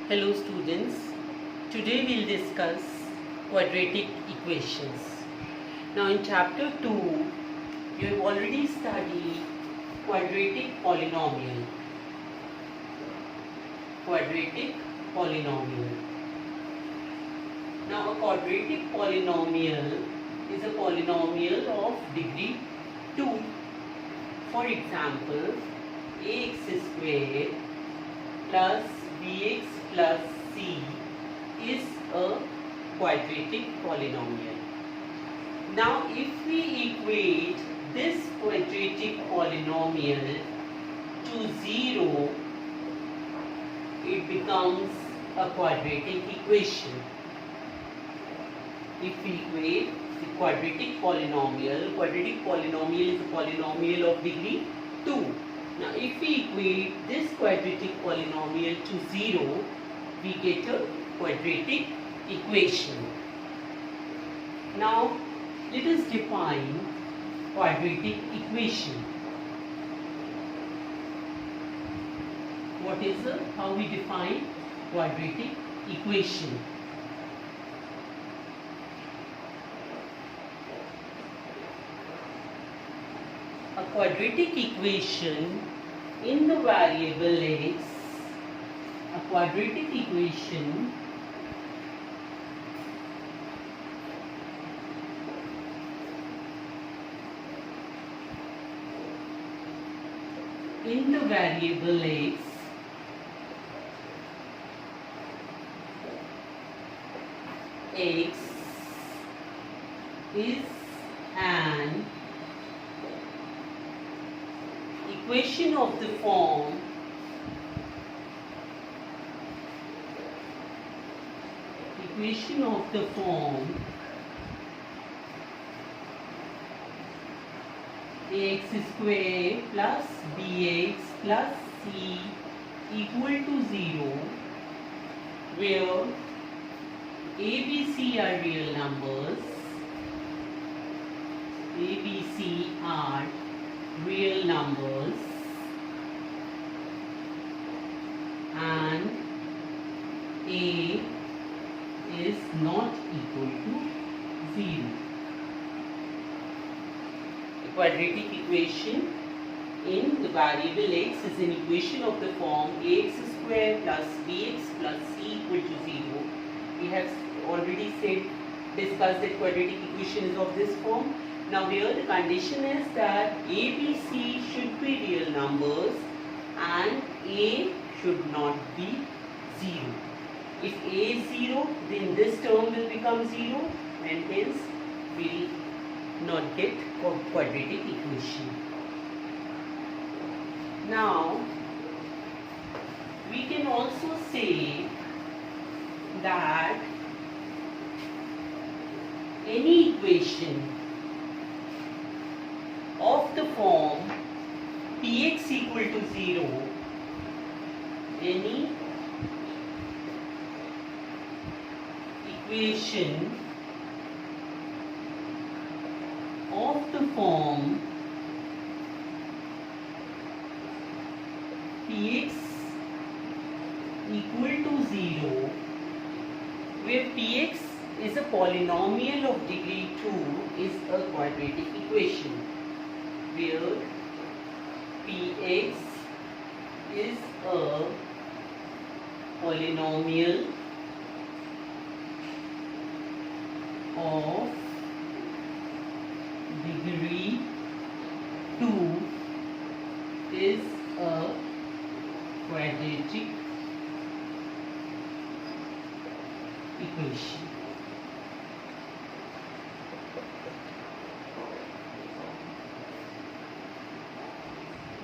Hello students, today we'll discuss quadratic equations. Now in chapter 2, you have already studied quadratic polynomial. Quadratic polynomial. Now a quadratic polynomial is a polynomial of degree 2. For example, ax square plus bx plus c is a quadratic polynomial. Now if we equate this quadratic polynomial to 0, it becomes a quadratic equation. If we equate the quadratic polynomial is a polynomial of degree 2. Now if we equate this quadratic polynomial to 0, we get a quadratic equation. Now let us define quadratic equation. How we define quadratic equation? A quadratic equation in the variable x, a quadratic equation in the variable x is an equation of the form ax square plus bx plus c equal to 0, where a, b, c are real numbers, a, b, c are real numbers, and a is not equal to 0. The quadratic equation in the variable x is an equation of the form ax square plus bx plus c equal to 0. We have already discussed that quadratic equation is of this form. Now here the condition is that a, b, c should be real numbers and a should not be 0. If a is 0, then this term will become 0 and hence we will not get quadratic equation. Now we can also say that any equation of the form px equal to 0, any equation of the form px equal to 0, where px is a polynomial of degree 2, is a quadratic equation, where px is a polynomial of degree 2 is a quadratic equation.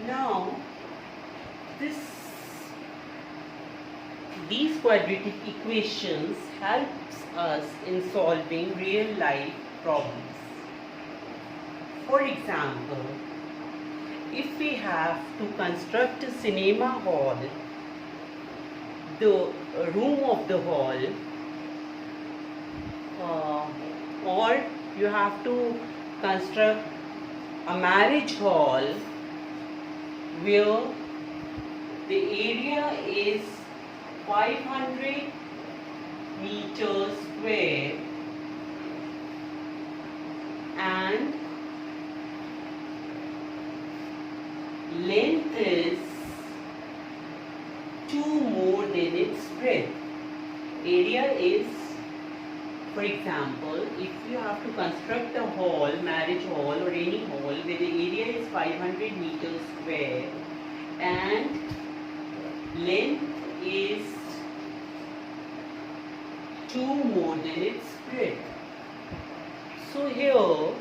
Now these quadratic equations helps us in solving real life problems. For example, if we have to construct a cinema hall, the room of the hall, or you have to construct a marriage hall where the area is 500 meters square and length is 2 more than its breadth. Area is, for example, if you have to construct a hall, marriage hall or any hall where the area is 500 meters square and length is 2 more than its breadth. So here,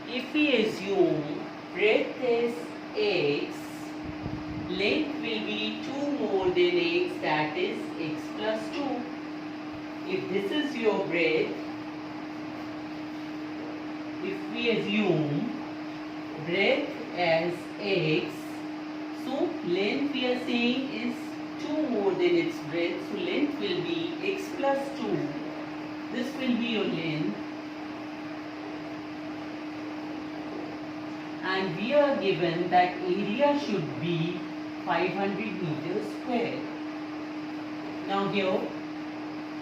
if we assume breadth is x, length will be 2 more than x, that is x plus 2. If this is your breadth, if we assume breadth as x, so length we are saying is 2 more than its breadth, so length will be x plus 2. This will be your length, and we are given that area should be 500 meters square. Now here,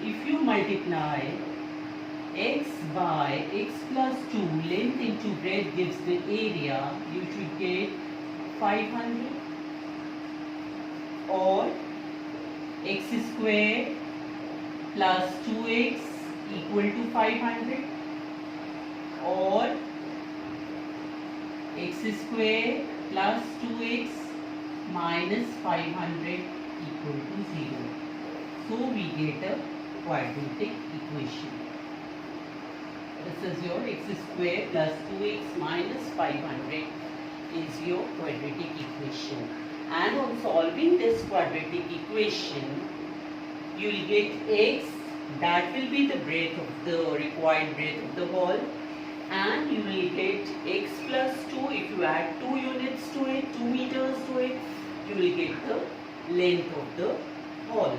if you multiply x by x plus 2, length into breadth gives the area, you should get 500, or x square plus 2x equal to 500, or x square plus 2x minus 500 equal to 0. So we get a quadratic equation. This is your x square plus 2x minus 500 is your quadratic equation. And on solving this quadratic equation, you will get x, that will be the breadth of the required breadth of the wall, and you will get x plus 2. If you add 2 units to it, 2 meters to it, you will get the length of the wall.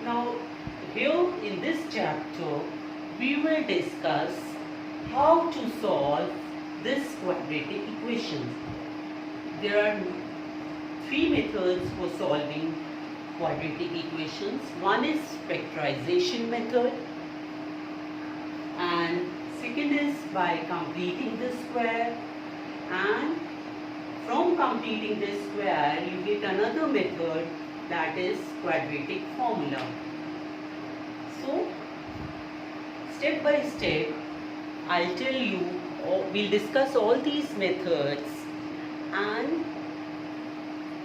Now here in this chapter, we will discuss how to solve this quadratic equation. There are 3 methods for solving quadratic equations. One is factorization method, and second is by completing the square, and from completing this square you get another method, that is quadratic formula. So step by step I'll tell you, we'll discuss all these methods, and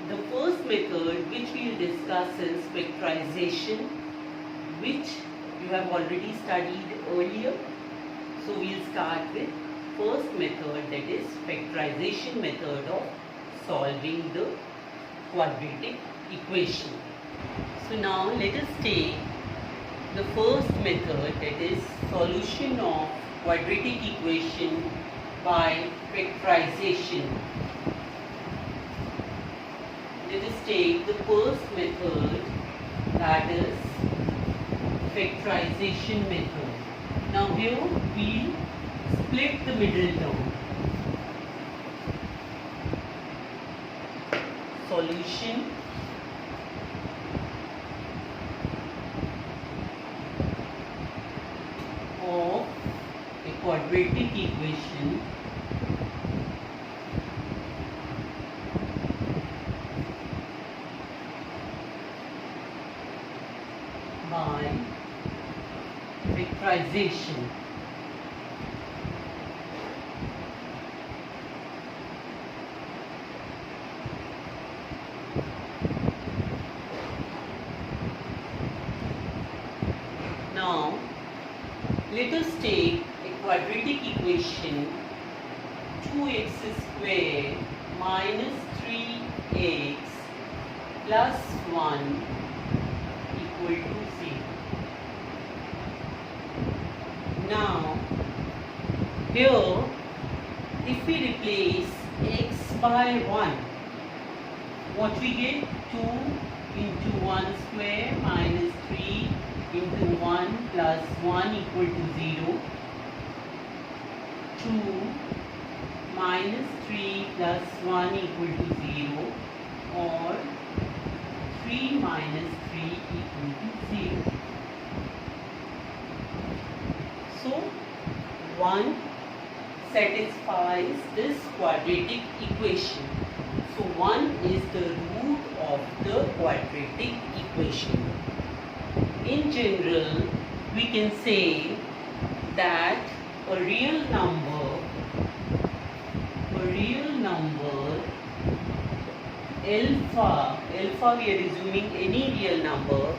the first method which we'll discuss is factorization, which you have already studied earlier. So we'll start with first method, that is factorization method of solving the quadratic equation. So now let us take the first method, that is solution of quadratic equation by factorization. Let us take the first method, that is factorization method. Now here we split the middle term. Solution of a quadratic equation by factorization. Now let us take a quadratic equation 2x square minus 3x plus 1 equal to 0. Now here, if we replace x by 1, what we get? 2 into 1 square minus 3 into 1 plus 1 equal to 0. 2 minus 3 plus 1 equal to 0, or 3 minus 3 equal to 0. So 1 satisfies this quadratic equation. So 1 is the root of the quadratic equation. In general, we can say that a real number alpha we are assuming any real number,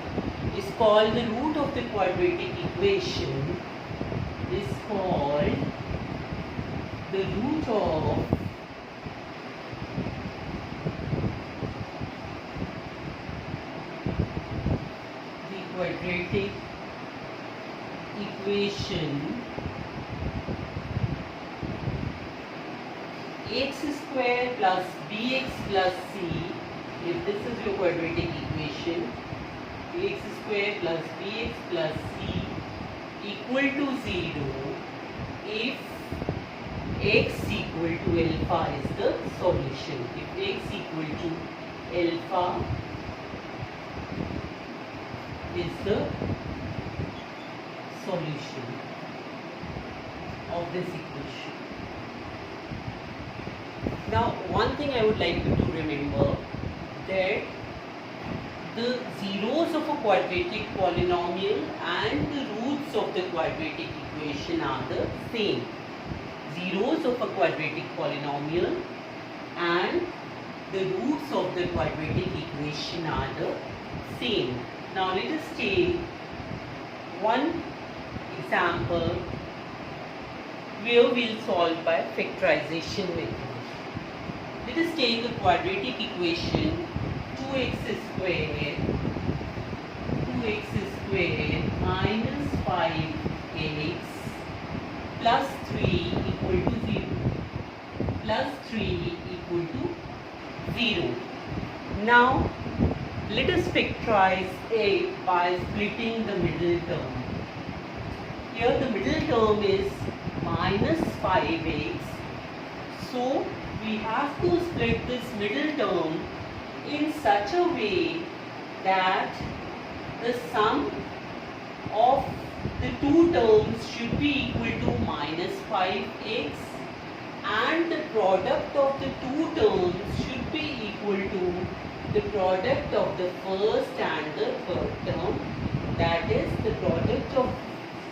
is called the root of the quadratic equation, is called the root of the quadratic equation x square plus bx plus c. If this is your quadratic equation, x square plus bx plus c equal to 0 if x equal to alpha is the solution. If x equal to alpha is the solution of this equation. Now, one thing I would like you to remember, that the zeros of a quadratic polynomial and the roots of the quadratic equation are the same. Zeros of a quadratic polynomial and the roots of the quadratic equation are the same. Now, let us take one example where we will solve by factorization method. Let us take a quadratic equation 2x square minus 5x plus 3 equal to 0. Plus 3 equal to 0. Now, let us factorize it by splitting the middle term. Here the middle term is minus 5x. So, we have to split this middle term in such a way that the sum of the two terms should be equal to minus 5x and the product of the two terms should be equal to the product of the first and the third term. That is, the product of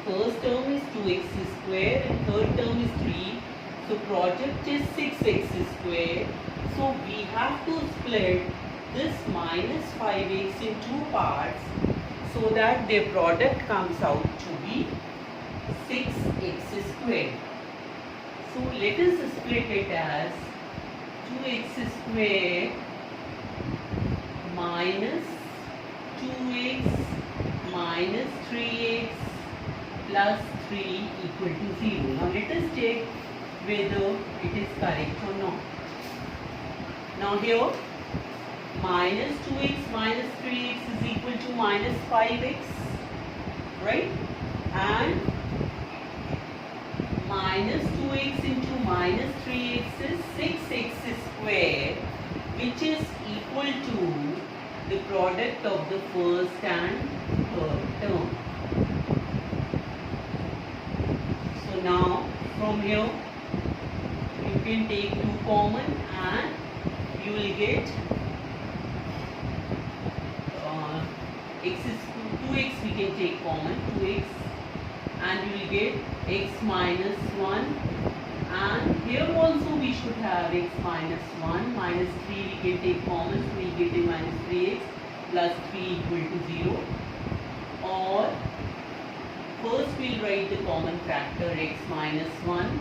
first term is 2x square and third term is 3. So product is 6x square. So we have to split this minus 5x in two parts so that their product comes out to be 6x square. So let us split it as 2x square minus 2x minus 3x plus 3 equal to 0. Now let us check whether it is correct or not. Now here minus 2x minus 3x is equal to minus 5x, right? And minus 2x into minus 3x is 6x square, which is equal to the product of the first and third term. So now from here you can take 2 common and you will get x is 2x, we can take common 2x, and you will get x minus 1, and here also we should have x minus 1, minus 3 we can take common, so we get a minus 3x plus 3 equal to 0, or first we will write the common factor x minus 1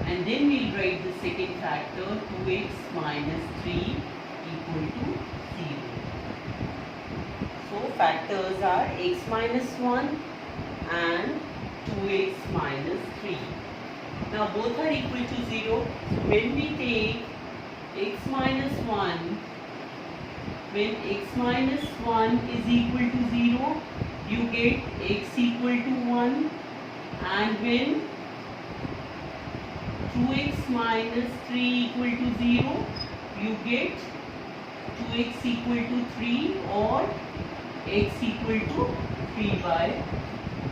and then we will write the second factor 2x minus 3 equal to 0. So factors are x minus 1 and 2x minus 3. Now both are equal to 0. So when we take x minus 1, when x minus 1 is equal to 0, you get x equal to 1, and when 2x minus 3 equal to 0, you get 2x equal to 3 or x equal to 3 by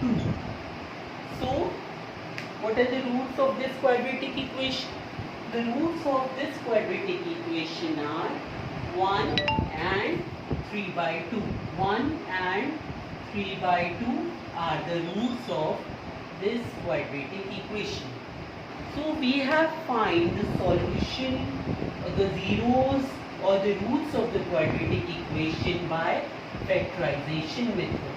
2. So what are the roots of this quadratic equation? The roots of this quadratic equation are 1 and 3 by 2. 1 and 3 by 2 are the roots of this quadratic equation. So we have find the solution, the zeros or the roots of the quadratic equation by factorization method.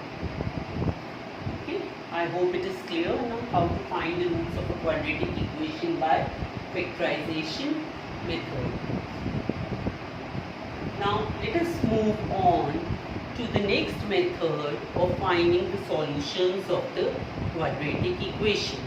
Okay, I hope it is clear now how to find the roots of a quadratic equation by factorization method. Now let us move on to the next method of finding the solutions of the quadratic equation.